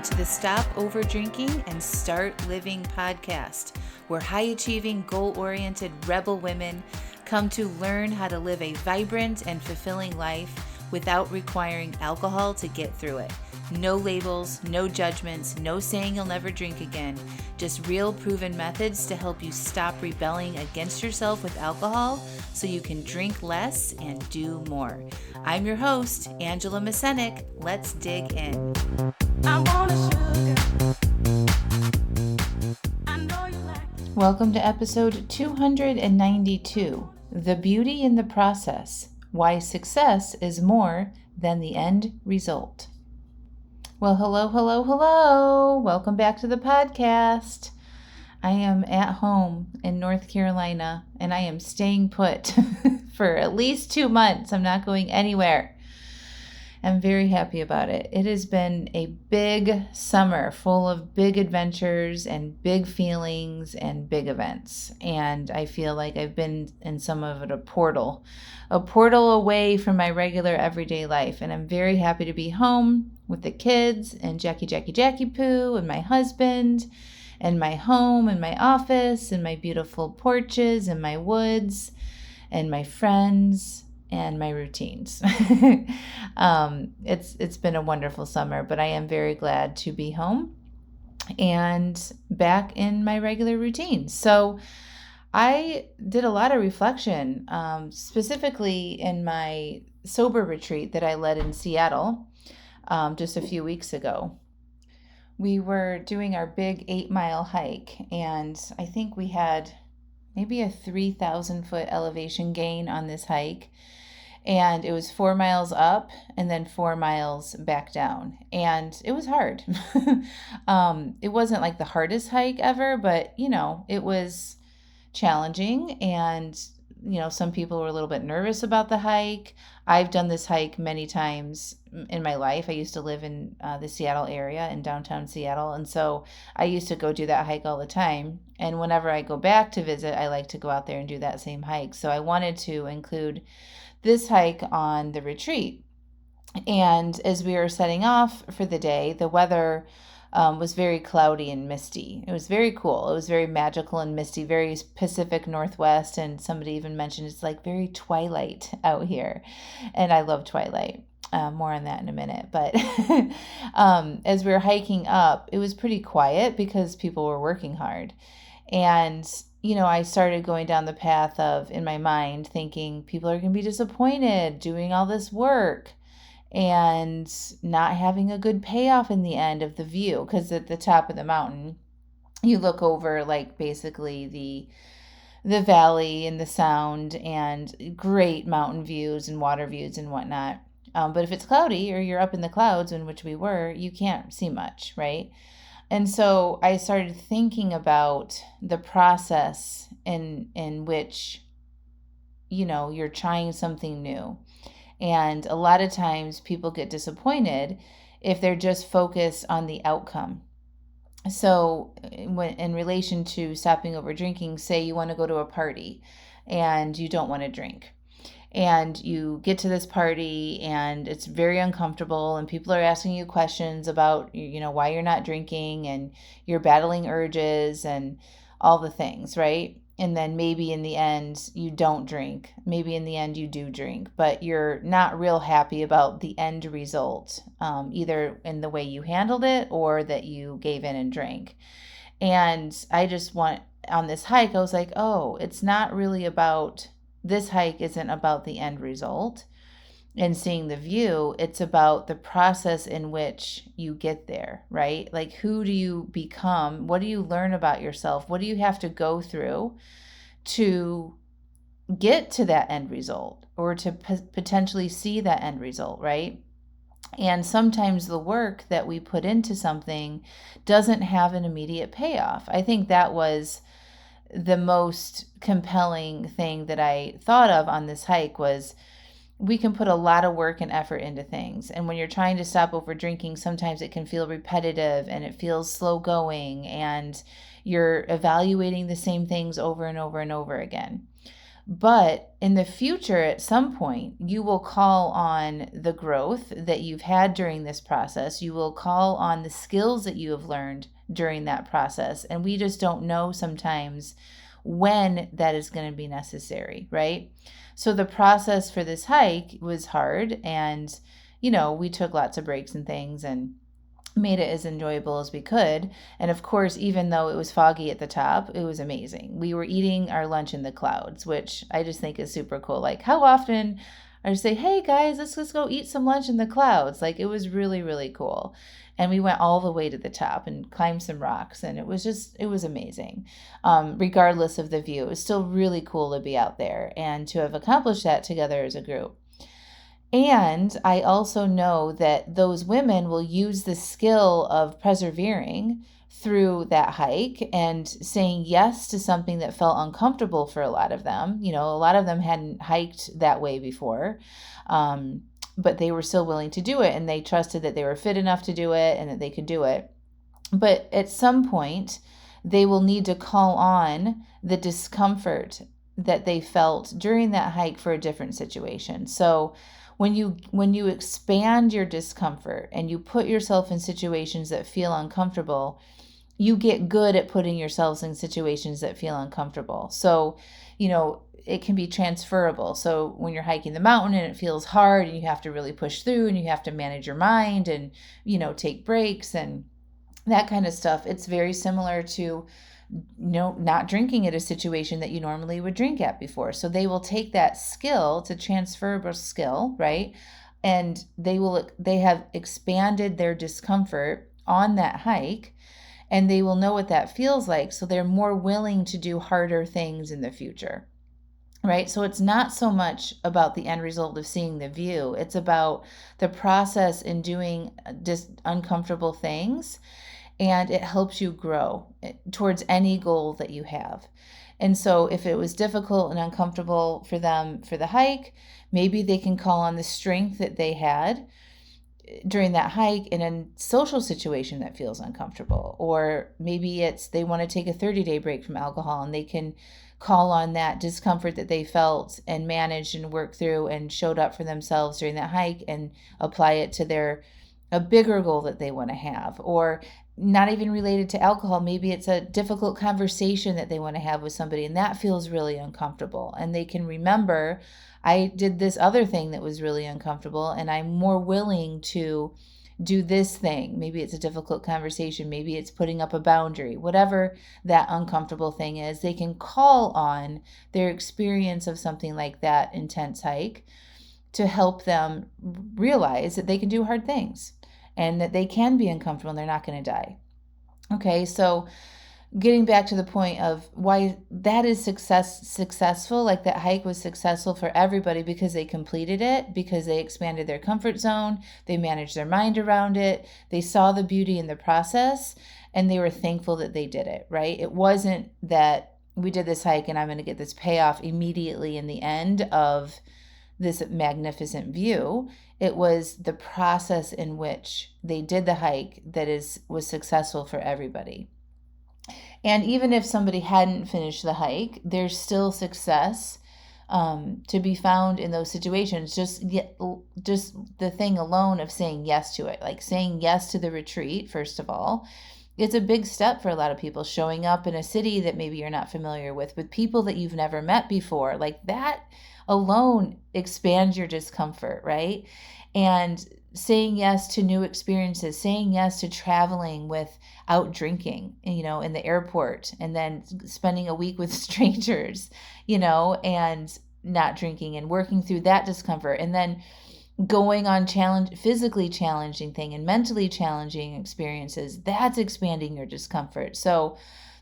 to the Stop Over Drinking and Start Living podcast, where high-achieving, goal-oriented rebel women come to learn how to live a vibrant and fulfilling life without requiring alcohol to get through it. No labels, no judgments, no saying you'll never drink again. Just real proven methods to help you stop rebelling against yourself with alcohol so you can drink less and do more. I'm your host, Angela Mascenik. Let's dig in. Welcome to episode 292, The Beauty in the Process, Why Success is More Than the End Result. Well, hello. Welcome back to the podcast. I am at home in North Carolina, and I am staying put for at least 2 months. I'm not going anywhere. I'm very happy about it. It has been a big summer full of big adventures and big feelings and big events. And I feel like I've been in some of it a portal away from my regular everyday life. And I'm very happy to be home with the kids and Jackie Poo and my husband and my home and my office and my beautiful porches and my woods and my friends and my routines. It's been a wonderful summer, but I am very glad to be home and back in my regular routine. So I did a lot of reflection, specifically in my sober retreat that I led in Seattle just a few weeks ago. We were doing our big 8-mile hike, and I think we had maybe a 3,000 foot elevation gain on this hike. And it was 4 miles up and then 4 miles back down. And it was hard. It wasn't like the hardest hike ever, but, it was challenging. And, some people were a little bit nervous about the hike. I've done this hike many times in my life. I used to live in the Seattle area, in downtown Seattle. And so I used to go do that hike all the time. And whenever I go back to visit, I like to go out there and do that same hike. So I wanted to include this hike on the retreat. And as we were setting off for the day, the weather was very cloudy and misty. It was very cool. It was very magical and misty, very Pacific Northwest. And somebody even mentioned it's like very twilight out here. And I love twilight. More on that in a minute. But as we were hiking up, it was pretty quiet because people were working hard. And I started going down the path of, in my mind, thinking people are going to be disappointed doing all this work and not having a good payoff in the end of the view. Because at the top of the mountain, you look over like basically the valley and the sound and great mountain views and water views and whatnot. But if it's cloudy or you're up in the clouds, in which we were, you can't see much, right? And so I started thinking about the process in which, you're trying something new. And a lot of times people get disappointed if they're just focused on the outcome. So when in relation to stopping over drinking, say you want to go to a party and you don't want to drink. And you get to this party and it's very uncomfortable and people are asking you questions about, why you're not drinking and you're battling urges and all the things, right? And then maybe in the end you don't drink. Maybe in the end you do drink, but you're not real happy about the end result, either in the way you handled it or that you gave in and drank. And on this hike, I was like, it's not really about... This hike isn't about the end result and seeing the view. It's about the process in which you get there, right? Like, who do you become? What do you learn about yourself? What do you have to go through to get to that end result or to potentially see that end result, right? And sometimes the work that we put into something doesn't have an immediate payoff. I think that was the most compelling thing that I thought of on this hike was we can put a lot of work and effort into things. And when you're trying to stop over drinking, sometimes it can feel repetitive and it feels slow going and you're evaluating the same things over and over and over again. But in the future, at some point, you will call on the growth that you've had during this process. You will call on the skills that you have learned during that process. And we just don't know sometimes when that is going to be necessary, right? So the process for this hike was hard. And, we took lots of breaks and things and made it as enjoyable as we could. And of course, even though it was foggy at the top, it was amazing. We were eating our lunch in the clouds, which I just think is super cool. Like, how often I say, hey guys, let's go eat some lunch in the clouds. Like, it was really, really cool. And we went all the way to the top and climbed some rocks. And it was amazing. Regardless of the view, it was still really cool to be out there and to have accomplished that together as a group. And I also know that those women will use the skill of persevering through that hike and saying yes to something that felt uncomfortable for a lot of them. A lot of them hadn't hiked that way before, but they were still willing to do it, and they trusted that they were fit enough to do it and that they could do it. But at some point, they will need to call on the discomfort that they felt during that hike for a different situation. So when you expand your discomfort and you put yourself in situations that feel uncomfortable, you get good at putting yourselves in situations that feel uncomfortable. So, it can be transferable. So when you're hiking the mountain and it feels hard and you have to really push through and you have to manage your mind and, take breaks and that kind of stuff, it's very similar to not drinking at a situation that you normally would drink at before. So they will take that skill, it's a transferable skill, right? And they have expanded their discomfort on that hike, and they will know what that feels like. So they're more willing to do harder things in the future, right? So it's not so much about the end result of seeing the view. It's about the process in doing just uncomfortable things, and it helps you grow towards any goal that you have. And so if it was difficult and uncomfortable for them for the hike, maybe they can call on the strength that they had during that hike in a social situation that feels uncomfortable. Or maybe it's they want to take a 30-day break from alcohol, and they can call on that discomfort that they felt and managed and worked through and showed up for themselves during that hike and apply it to a bigger goal that they want to have. Or not even related to alcohol, maybe it's a difficult conversation that they want to have with somebody, and that feels really uncomfortable, and they can remember, I did this other thing that was really uncomfortable, and I'm more willing to do this thing. Maybe it's a difficult conversation, maybe it's putting up a boundary, whatever that uncomfortable thing is. They can call on their experience of something like that intense hike to help them realize that they can do hard things and that they can be uncomfortable and they're not going to die. Okay, so getting back to the point of why that is successful, like that hike was successful for everybody because they completed it, because they expanded their comfort zone, they managed their mind around it, they saw the beauty in the process, and they were thankful that they did it, right? It wasn't that we did this hike and I'm going to get this payoff immediately in the end of this magnificent view. It was the process in which they did the hike that was successful for everybody. And even if somebody hadn't finished the hike, there's still success to be found in those situations. Just the thing alone of saying yes to it, like saying yes to the retreat, first of all, it's a big step for a lot of people. Showing up in a city that maybe you're not familiar with people that you've never met before, like that alone expands your discomfort, right? And saying yes to new experiences, saying yes to traveling without drinking, in the airport, and then spending a week with strangers, and not drinking and working through that discomfort, and then going on physically challenging thing and mentally challenging experiences, that's expanding your discomfort. So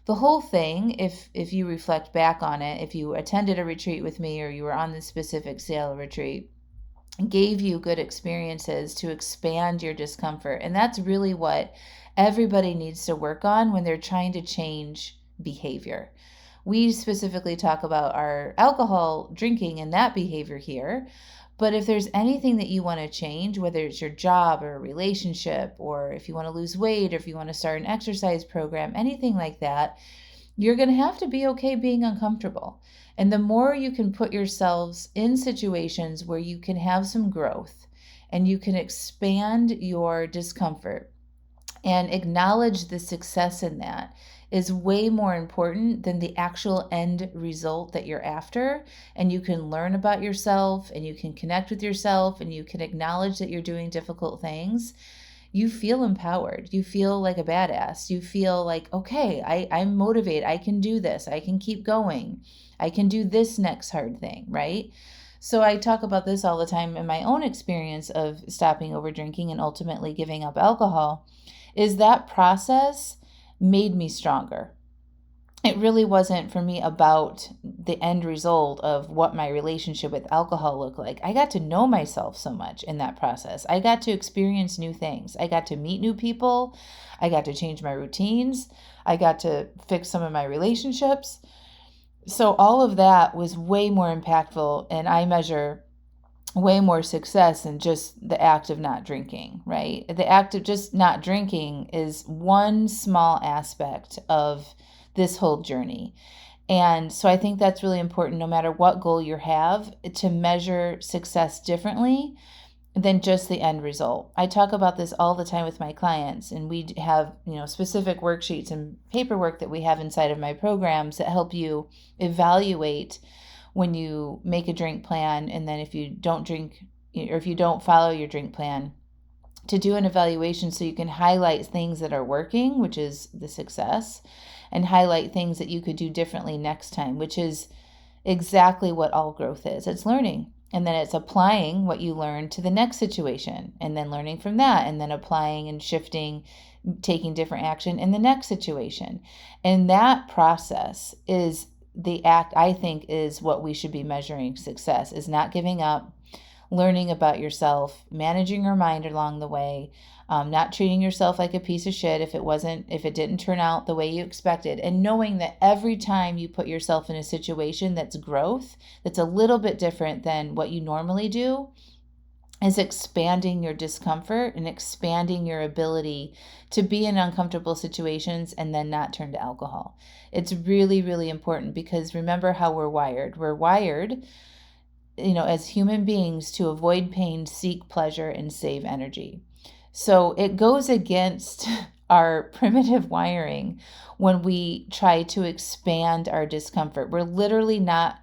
the whole thing, if you reflect back on it, if you attended a retreat with me or you were on this specific sail retreat, gave you good experiences to expand your discomfort. And that's really what everybody needs to work on when they're trying to change behavior. We specifically talk about our alcohol drinking and that behavior here. But if there's anything that you want to change, whether it's your job or a relationship, or if you want to lose weight, or if you want to start an exercise program, anything like that, you're going to have to be okay being uncomfortable. And the more you can put yourselves in situations where you can have some growth and you can expand your discomfort and acknowledge the success in that, is way more important than the actual end result that you're after. And you can learn about yourself and you can connect with yourself and you can acknowledge that you're doing difficult things. You feel empowered. You feel like a badass. You feel like, okay, I'm motivated. I can do this. I can keep going. I can do this next hard thing, right? So I talk about this all the time in my own experience of stopping over drinking and ultimately giving up alcohol, is that process made me stronger. It really wasn't for me about the end result of what my relationship with alcohol looked like. I got to know myself so much in that process. I got to experience new things. I got to meet new people. I got to change my routines. I got to fix some of my relationships. So all of that was way more impactful, and I measure way more success than just the act of not drinking, right? The act of just not drinking is one small aspect of this whole journey. And so I think that's really important, no matter what goal you have, to measure success differently than just the end result. I talk about this all the time with my clients, and we have, specific worksheets and paperwork that we have inside of my programs that help you evaluate when you make a drink plan, and then if you don't drink, or if you don't follow your drink plan, to do an evaluation so you can highlight things that are working, which is the success, and highlight things that you could do differently next time, which is exactly what all growth is. It's learning. And then it's applying what you learned to the next situation, and then learning from that, and then applying and shifting, taking different action in the next situation. And that process is the act, I think, is what we should be measuring success, is not giving up, learning about yourself, managing your mind along the way, not treating yourself like a piece of shit if it didn't turn out the way you expected, and knowing that every time you put yourself in a situation that's growth, that's a little bit different than what you normally do, is expanding your discomfort and expanding your ability to be in uncomfortable situations and then not turn to alcohol. It's really, really important, because remember how we're wired. We're wired, as human beings, to avoid pain, seek pleasure, and save energy. So it goes against our primitive wiring when we try to expand our discomfort. We're literally not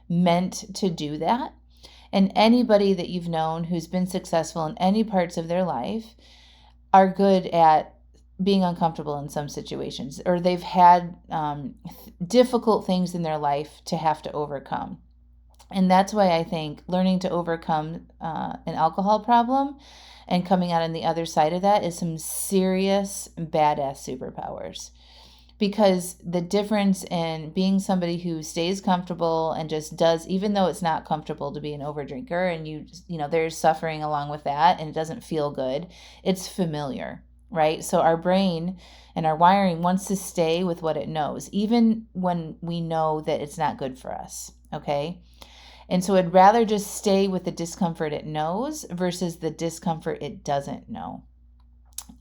meant to do that. And anybody that you've known who's been successful in any parts of their life are good at being uncomfortable in some situations, or they've had difficult things in their life to have to overcome. And that's why I think learning to overcome an alcohol problem and coming out on the other side of that is some serious badass superpowers. Because the difference in being somebody who stays comfortable and just does, even though it's not comfortable to be an overdrinker, and there's suffering along with that and it doesn't feel good, it's familiar, right? So our brain and our wiring wants to stay with what it knows, even when we know that it's not good for us, okay? And so it'd rather just stay with the discomfort it knows versus the discomfort it doesn't know.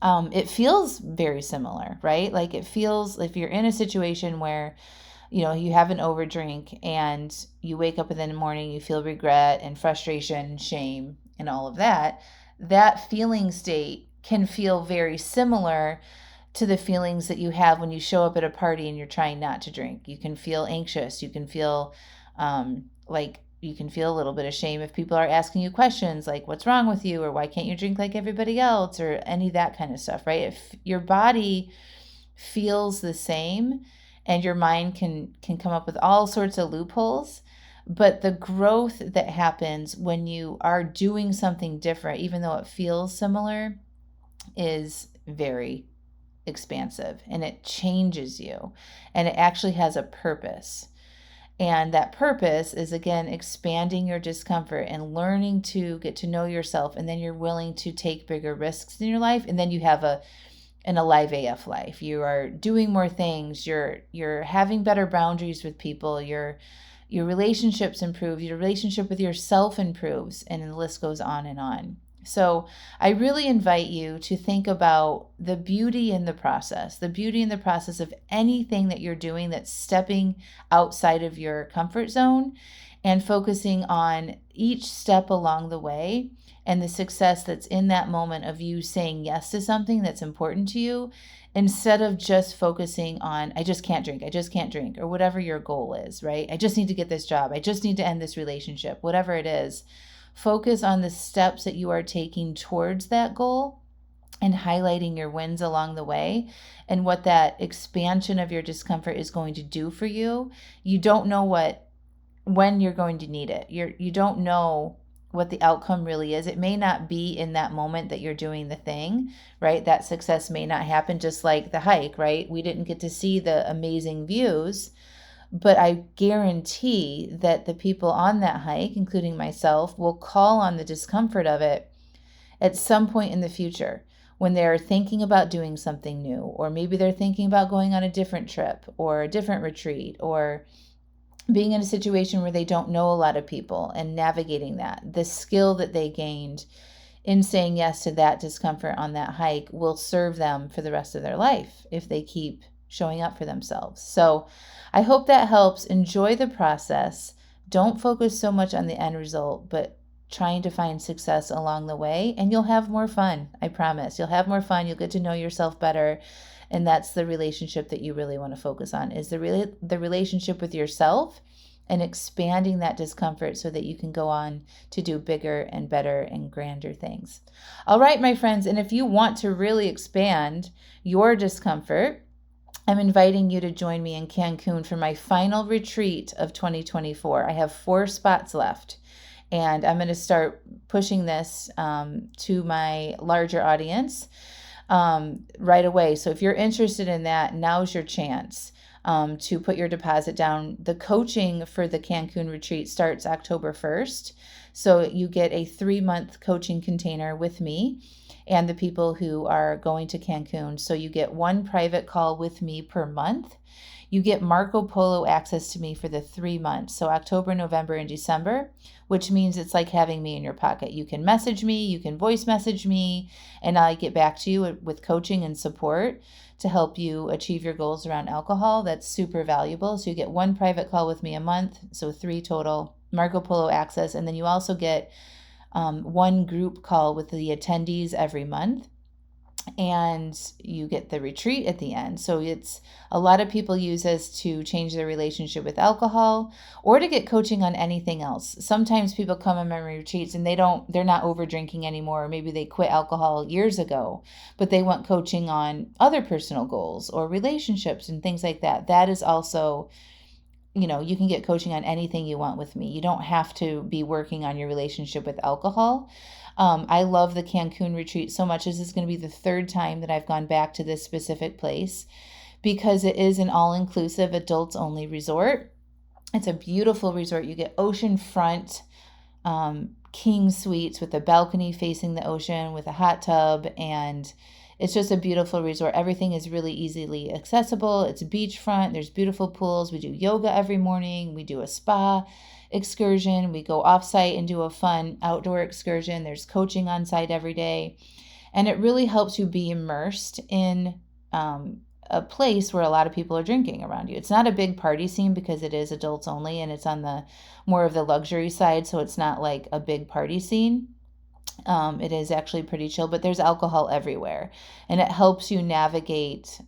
It feels very similar, right? Like it feels, if you're in a situation where, you have an overdrink and you wake up in the morning, you feel regret and frustration, shame, and all of that, that feeling state can feel very similar to the feelings that you have when you show up at a party and you're trying not to drink. You can feel anxious. You can feel you can feel a little bit of shame if people are asking you questions like, what's wrong with you? Or why can't you drink like everybody else? Or any of that kind of stuff, right? If your body feels the same, and your mind can come up with all sorts of loopholes, but the growth that happens when you are doing something different, even though it feels similar, is very expansive, and it changes you, and it actually has a purpose. And that purpose is, again, expanding your discomfort and learning to get to know yourself. And then you're willing to take bigger risks in your life. And then you have an alive AF life. You are doing more things. You're having better boundaries with people. Your relationships improve. Your relationship with yourself improves. And the list goes on and on. So I really invite you to think about the beauty in the process, the beauty in the process of anything that you're doing that's stepping outside of your comfort zone, and focusing on each step along the way and the success that's in that moment of you saying yes to something that's important to you, instead of just focusing on, I just can't drink, I just can't drink, or whatever your goal is, right? I just need to get this job, I just need to end this relationship, whatever it is. Focus on the steps that you are taking towards that goal and highlighting your wins along the way and what that expansion of your discomfort is going to do for you. You don't know when you're going to need it. You don't know what the outcome really is. It may not be in that moment that you're doing the thing, right? That success may not happen, just like the hike, right? We didn't get to see the amazing views, but I guarantee that the people on that hike, including myself, will call on the discomfort of it at some point in the future when they're thinking about doing something new, or maybe they're thinking about going on a different trip or a different retreat, or being in a situation where they don't know a lot of people and navigating that. The skill that they gained in saying yes to that discomfort on that hike will serve them for the rest of their life if they keep showing up for themselves. So I hope that helps. Enjoy the process. Don't focus so much on the end result, but trying to find success along the way, and you'll have more fun. I promise. You'll have more fun. You'll get to know yourself better. And that's the relationship that you really want to focus on, is the relationship with yourself, and expanding that discomfort so that you can go on to do bigger and better and grander things. All right, my friends, and if you want to really expand your discomfort, I'm inviting you to join me in Cancun for my final retreat of 2024. I have 4 spots left, and I'm going to start pushing this to my larger audience right away. So if you're interested in that, now's your chance to put your deposit down. The coaching for the Cancun retreat starts October 1st. So you get a 3-month coaching container with me and the people who are going to Cancun. So you get 1 private call with me per month. You get Marco Polo access to me for the 3 months. So October, November, and December, which means it's like having me in your pocket. You can message me, you can voice message me, and I get back to you with coaching and support to help you achieve your goals around alcohol. That's super valuable. So you get 1 private call with me a month, so 3 total, Marco Polo access, and then you also get 1 group call with the attendees every month, and you get the retreat at the end. So it's a lot of people use this to change their relationship with alcohol or to get coaching on anything else. Sometimes people come on memory retreats and they're not over drinking anymore. Or maybe they quit alcohol years ago, but they want coaching on other personal goals or relationships and things like that. That is also, you can get coaching on anything you want with me. You don't have to be working on your relationship with alcohol. I love the Cancun retreat so much. This is going to be the 3rd time that I've gone back to this specific place because it is an all-inclusive, adults-only resort. It's a beautiful resort. You get oceanfront king suites with a balcony facing the ocean with a hot tub, and it's just a beautiful resort. Everything is really easily accessible. It's beachfront. There's beautiful pools. We do yoga every morning. We do a spa excursion. We go offsite and do a fun outdoor excursion. There's coaching on site every day. And it really helps you be immersed in a place where a lot of people are drinking around you. It's not a big party scene because it is adults only and it's on the more of the luxury side. So it's not like a big party scene. It is actually pretty chill, but there's alcohol everywhere, and it helps you navigate,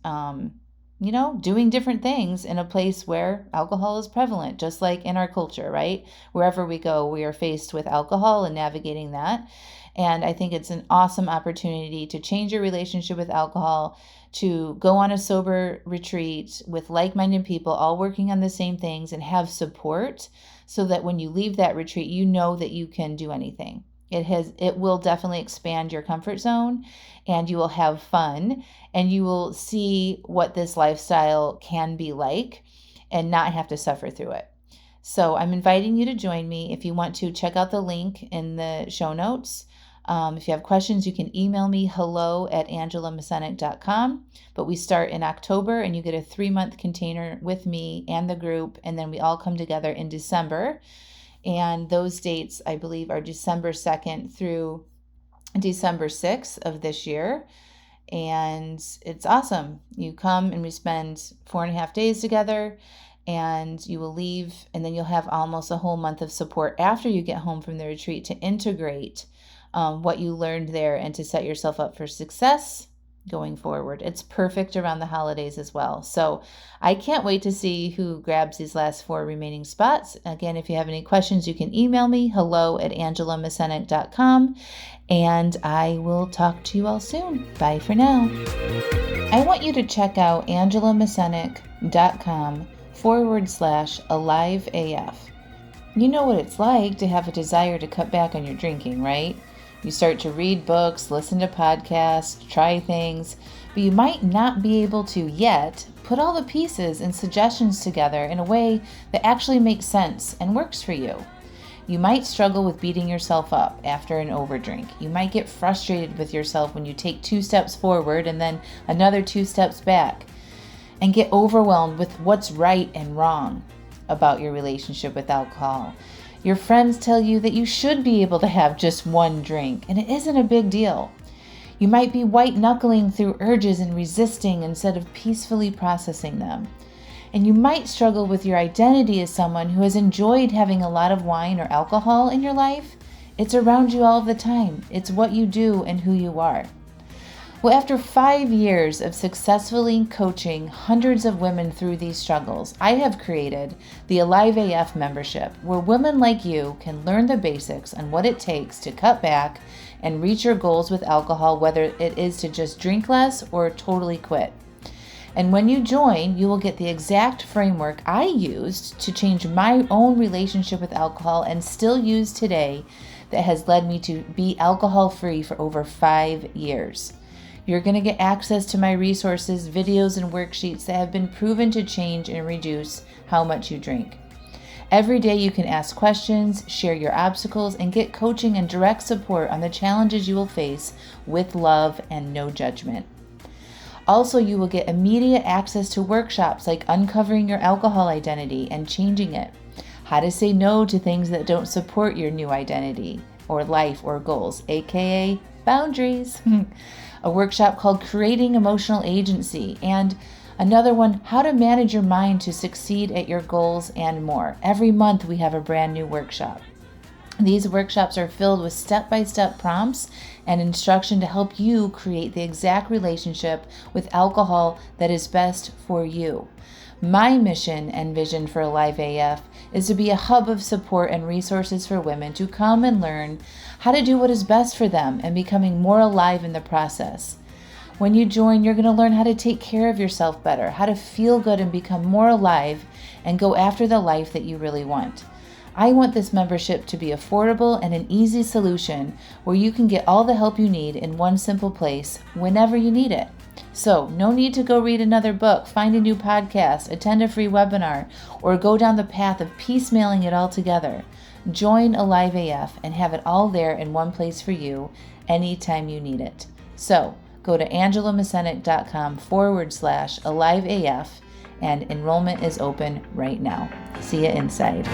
doing different things in a place where alcohol is prevalent, just like in our culture, right? Wherever we go, we are faced with alcohol and navigating that. And I think it's an awesome opportunity to change your relationship with alcohol, to go on a sober retreat with like-minded people, all working on the same things, and have support so that when you leave that retreat, you know that you can do anything. It will definitely expand your comfort zone, and you will have fun, and you will see what this lifestyle can be like and not have to suffer through it. So I'm inviting you to join me. If you want to, check out the link in the show notes. If you have questions, you can email me hello@angelamascenik.com. But we start in October, and you get a 3-month container with me and the group, and then we all come together in December. And those dates, I believe, are December 2nd through December 6th of this year. And it's awesome. You come and we spend 4.5 days together, and you will leave, and then you'll have almost a whole month of support after you get home from the retreat to integrate what you learned there and to set yourself up for success going forward. It's perfect around the holidays as well. So I can't wait to see who grabs these last 4 remaining spots. Again, if you have any questions, you can email me, hello@angelamascenik.com, and I will talk to you all soon. Bye for now. I want you to check out angelamascenik.com/aliveaf. You know what it's like to have a desire to cut back on your drinking, right? You start to read books, listen to podcasts, try things, but you might not be able to yet put all the pieces and suggestions together in a way that actually makes sense and works for you. You might struggle with beating yourself up after an overdrink. You might get frustrated with yourself when you take 2 steps forward and then another 2 steps back, and get overwhelmed with what's right and wrong about your relationship with alcohol. Your friends tell you that you should be able to have just 1 drink, and it isn't a big deal. You might be white-knuckling through urges and resisting instead of peacefully processing them. And you might struggle with your identity as someone who has enjoyed having a lot of wine or alcohol in your life. It's around you all the time. It's what you do and who you are. Well, after 5 years of successfully coaching hundreds of women through these struggles, I have created the Alive AF membership, where women like you can learn the basics on what it takes to cut back and reach your goals with alcohol, whether it is to just drink less or totally quit. And when you join, you will get the exact framework I used to change my own relationship with alcohol and still use today, that has led me to be alcohol-free for over 5 years. You're going to get access to my resources, videos, and worksheets that have been proven to change and reduce how much you drink. Every day you can ask questions, share your obstacles, and get coaching and direct support on the challenges you will face with love and no judgment. Also, you will get immediate access to workshops like uncovering your alcohol identity and changing it, how to say no to things that don't support your new identity or life or goals, aka boundaries. A workshop called Creating Emotional Agency, and another one, How to Manage Your Mind to Succeed at Your Goals, and more. Every month we have a brand new workshop. These workshops are filled with step-by-step prompts and instruction to help you create the exact relationship with alcohol that is best for you. My mission and vision for Alive AF is to be a hub of support and resources for women to come and learn how to do what is best for them and becoming more alive in the process. When you join, you're going to learn how to take care of yourself better, how to feel good and become more alive and go after the life that you really want. I want this membership to be affordable and an easy solution where you can get all the help you need in one simple place whenever you need it. So, no need to go read another book, find a new podcast, attend a free webinar, or go down the path of piecemealing it all together. Join Alive AF and have it all there in one place for you anytime you need it. So, go to angelamascenik.com/aliveaf, and enrollment is open right now. See you inside.